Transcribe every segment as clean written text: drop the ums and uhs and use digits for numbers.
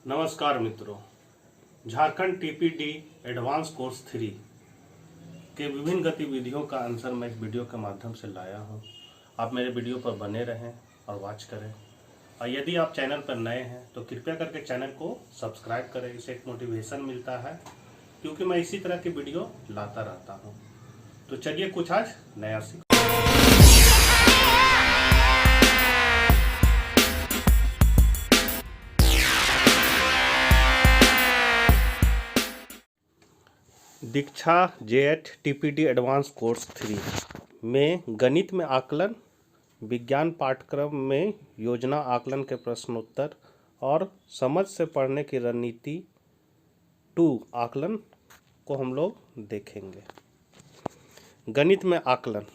नमस्कार मित्रों, Jharkhand TPD advance course 3 के विभिन्न गतिविधियों का आंसर मैं इस वीडियो के माध्यम से लाया हूं। आप मेरे वीडियो पर बने रहें और वॉच करें। और यदि आप चैनल पर नए हैं तो कृपया करके चैनल को सब्सक्राइब करें। इससे एक मोटिवेशन मिलता है, क्योंकि मैं इसी तरह की वीडियो लाता रहता हूँ। तो चलिए कुछ आज नया सीख। दीक्षा जेएट टीपीडी एडवांस कोर्स 3 में गणित में आकलन, विज्ञान पाठ्यक्रम में योजना आकलन के प्रश्नोत्तर और समझ से पढ़ने की रणनीति 2 आकलन को हम लोग देखेंगे। गणित में आकलन,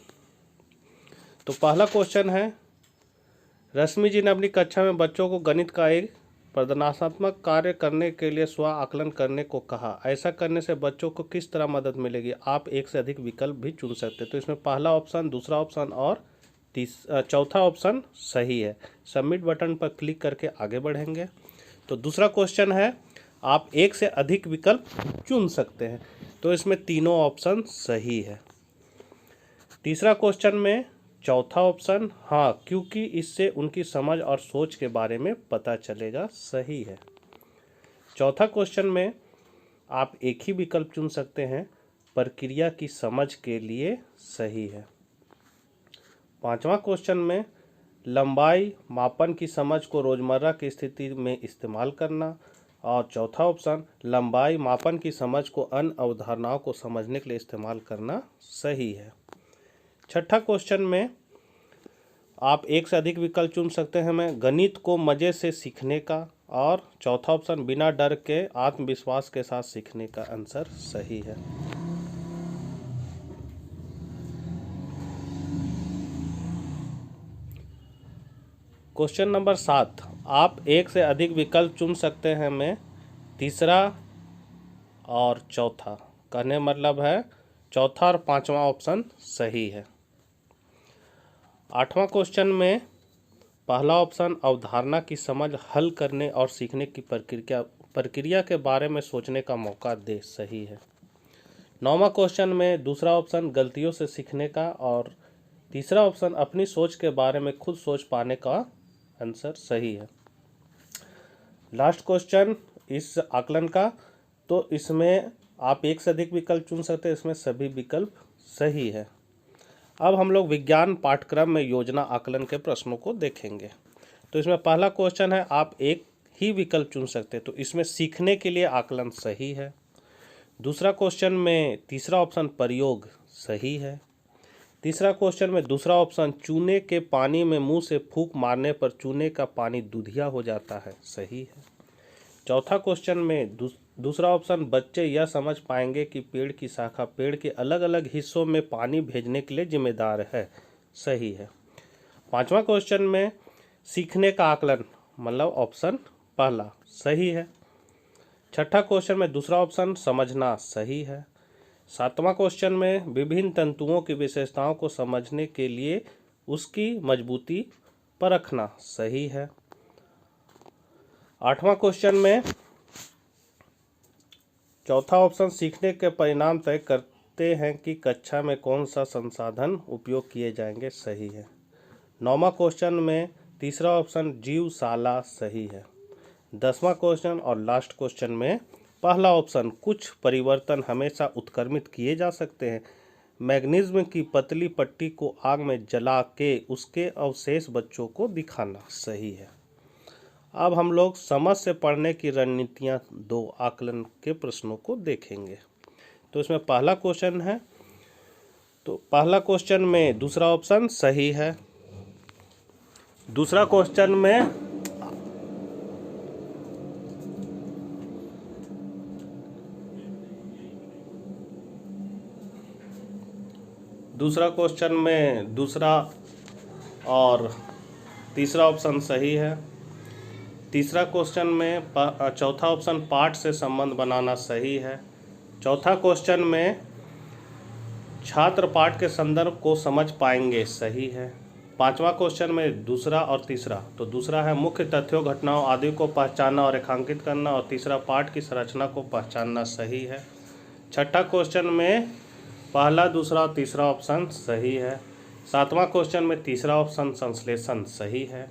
तो पहला क्वेश्चन है, रश्मि जी ने अपनी कक्षा में बच्चों को गणित का एक प्रदर्शनात्मक कार्य करने के लिए स्व आकलन करने को कहा। ऐसा करने से बच्चों को किस तरह मदद मिलेगी? आप एक से अधिक विकल्प भी चुन सकते हैं। तो इसमें पहला ऑप्शन, दूसरा ऑप्शन और चौथा ऑप्शन सही है। सबमिट बटन पर क्लिक करके आगे बढ़ेंगे। तो दूसरा क्वेश्चन है, आप एक से अधिक विकल्प चुन सकते हैं। तो इसमें तीनों ऑप्शन सही है। तीसरा क्वेश्चन में चौथा ऑप्शन हाँ, क्योंकि इससे उनकी समझ और सोच के बारे में पता चलेगा, सही है। चौथा क्वेश्चन में आप एक ही विकल्प चुन सकते हैं, प्रक्रिया की समझ के लिए, सही है। पांचवा क्वेश्चन में लंबाई मापन की समझ को रोजमर्रा की स्थिति में इस्तेमाल करना, और चौथा ऑप्शन लंबाई मापन की समझ को अन्य अवधारणाओं को समझने के लिए इस्तेमाल करना, सही है। छठा क्वेश्चन में आप एक से अधिक विकल्प चुन सकते हैं। मैं गणित को मज़े से सीखने का, और चौथा ऑप्शन बिना डर के आत्मविश्वास के साथ सीखने का आंसर सही है। क्वेश्चन नंबर 7, आप एक से अधिक विकल्प चुन सकते हैं। मैं तीसरा और चौथा, कहने मतलब है चौथा और पांचवा ऑप्शन सही है। आठवां क्वेश्चन में पहला ऑप्शन अवधारणा की समझ, हल करने और सीखने की प्रक्रिया के बारे में सोचने का मौका दे, सही है। नौवां क्वेश्चन में दूसरा ऑप्शन गलतियों से सीखने का, और तीसरा ऑप्शन अपनी सोच के बारे में खुद सोच पाने का आंसर सही है। लास्ट क्वेश्चन इस आकलन का, तो इसमें आप एक से अधिक विकल्प चुन सकते हैं। इसमें सभी विकल्प सही है। अब हम लोग विज्ञान पाठ्यक्रम में योजना आकलन के प्रश्नों को देखेंगे। तो इसमें पहला क्वेश्चन है, आप एक ही विकल्प चुन सकते हैं। तो इसमें सीखने के लिए आकलन सही है। दूसरा क्वेश्चन में तीसरा ऑप्शन प्रयोग, सही है। तीसरा क्वेश्चन में दूसरा ऑप्शन चूने के पानी में मुंह से फूंक मारने पर चूने का पानी दूधिया हो जाता है, सही है। चौथा क्वेश्चन में दूसरा ऑप्शन बच्चे यह समझ पाएंगे कि पेड़ की शाखा पेड़ के अलग अलग हिस्सों में पानी भेजने के लिए जिम्मेदार है, सही है। पांचवा क्वेश्चन में सीखने का आकलन मतलब ऑप्शन पहला सही है। छठा क्वेश्चन में दूसरा ऑप्शन समझना, सही है। सातवां क्वेश्चन में विभिन्न तंतुओं की विशेषताओं को समझने के लिए उसकी मजबूती परखना, सही है। आठवां क्वेश्चन में चौथा ऑप्शन सीखने के परिणाम तय करते हैं कि कक्षा में कौन सा संसाधन उपयोग किए जाएंगे, सही है। नौवां क्वेश्चन में तीसरा ऑप्शन जीवशाला, सही है। 10वां क्वेश्चन और लास्ट क्वेश्चन में पहला ऑप्शन कुछ परिवर्तन हमेशा उत्क्रमित किए जा सकते हैं। मैग्नीशियम की पतली पट्टी को आग में जला के उसके अवशेष बच्चों को दिखाना, सही है। अब हम लोग समझ से पढ़ने की रणनीतियाँ 2 आकलन के प्रश्नों को देखेंगे। तो इसमें पहला क्वेश्चन है, तो पहला क्वेश्चन में दूसरा ऑप्शन सही है। दूसरा क्वेश्चन में दूसरा और तीसरा ऑप्शन सही है। तीसरा क्वेश्चन में चौथा ऑप्शन पाठ से संबंध बनाना, सही है। चौथा क्वेश्चन में छात्र पाठ के संदर्भ को समझ पाएंगे, सही है। 5वां क्वेश्चन में दूसरा और तीसरा, तो दूसरा है मुख्य तथ्यों घटनाओं आदि को पहचानना और रेखांकित करना, और तीसरा पाठ की संरचना को पहचानना सही है। 6ठा क्वेश्चन में पहला, दूसरा और तीसरा ऑप्शन सही है। 7वां क्वेश्चन में तीसरा ऑप्शन संश्लेषण सही है।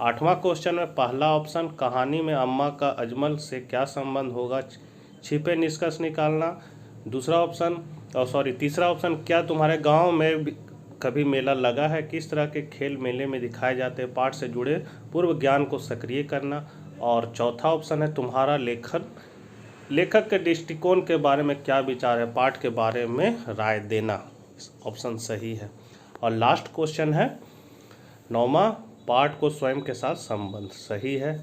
8वां क्वेश्चन में पहला ऑप्शन कहानी में अम्मा का अजमल से क्या संबंध होगा, छिपे निष्कर्ष निकालना। दूसरा ऑप्शन तीसरा ऑप्शन क्या तुम्हारे गांव में कभी मेला लगा है, किस तरह के खेल मेले में दिखाए जाते हैं, पाठ से जुड़े पूर्व ज्ञान को सक्रिय करना। और चौथा ऑप्शन है तुम्हारा लेखक के दृष्टिकोण के बारे में क्या विचार है, पाठ के बारे में राय देना। ऑप्शन सही है। और लास्ट क्वेश्चन है 9वां, पाठ को स्वयं के साथ संबंध सही है।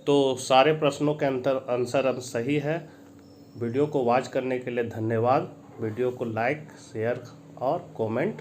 तो सारे प्रश्नों के आंसर सही है। वीडियो को वॉच करने के लिए धन्यवाद। वीडियो को लाइक, शेयर और कमेंट